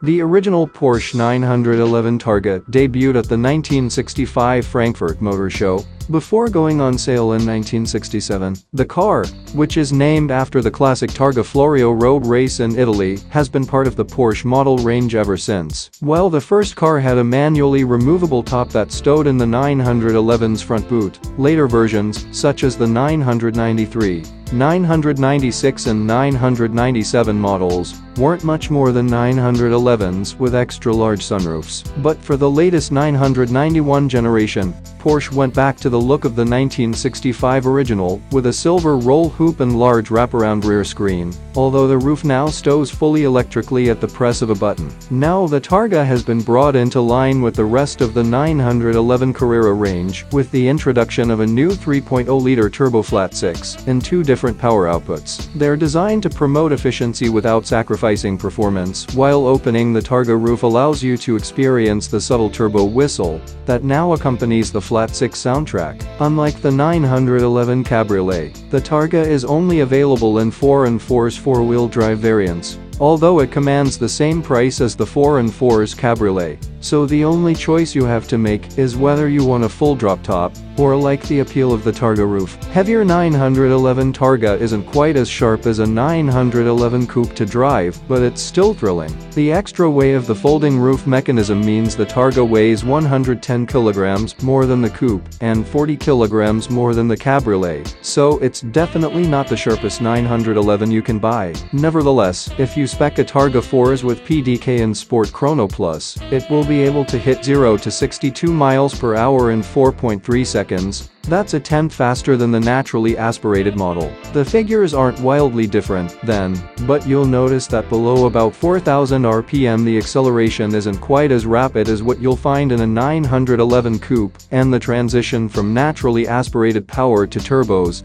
The original Porsche 911 Targa debuted at the 1965 Frankfurt Motor Show, before going on sale in 1967. The car, which is named after the classic Targa Florio road race in Italy, has been part of the Porsche model range ever since. While the first car had a manually removable top that stowed in the 911's front boot, later versions, such as the 993, 996 and 997 models, weren't much more than 911s with extra-large sunroofs. But for the latest 991 generation, Porsche went back to the look of the 1965 original, with a silver roll hoop and large wraparound rear screen, although the roof now stows fully electrically at the press of a button. Now the Targa has been brought into line with the rest of the 911 Carrera range, with the introduction of a new 3.0-liter turbo flat 6 and two different power outputs. They're designed to promote efficiency without sacrificing performance. While opening the Targa roof allows you to experience the subtle turbo whistle that now accompanies the flat 6 soundtrack. Unlike the 911 Cabriolet, the Targa is only available in 4×4's four-wheel drive variants, although it commands the same price as the 4×4's Cabriolet. So the only choice you have to make is whether you want a full drop top or like the appeal of the Targa roof. Heavier 911 Targa isn't quite as sharp as a 911 coupe to drive, but it's still thrilling. The extra weight of the folding roof mechanism means the Targa weighs 110 kilograms more than the coupe and 40 kilograms more than the Cabriolet, so it's definitely not the sharpest 911 you can buy. Nevertheless, if you spec a Targa 4s with PDK and Sport Chrono Plus, it will be able to hit 0 to 62 miles per hour in 4.3 seconds. That's a tenth faster than the naturally aspirated model. The figures aren't wildly different, then, but you'll notice that below about 4,000 RPM the acceleration isn't quite as rapid as what you'll find in a 911 coupe, and the transition from naturally aspirated power to turbos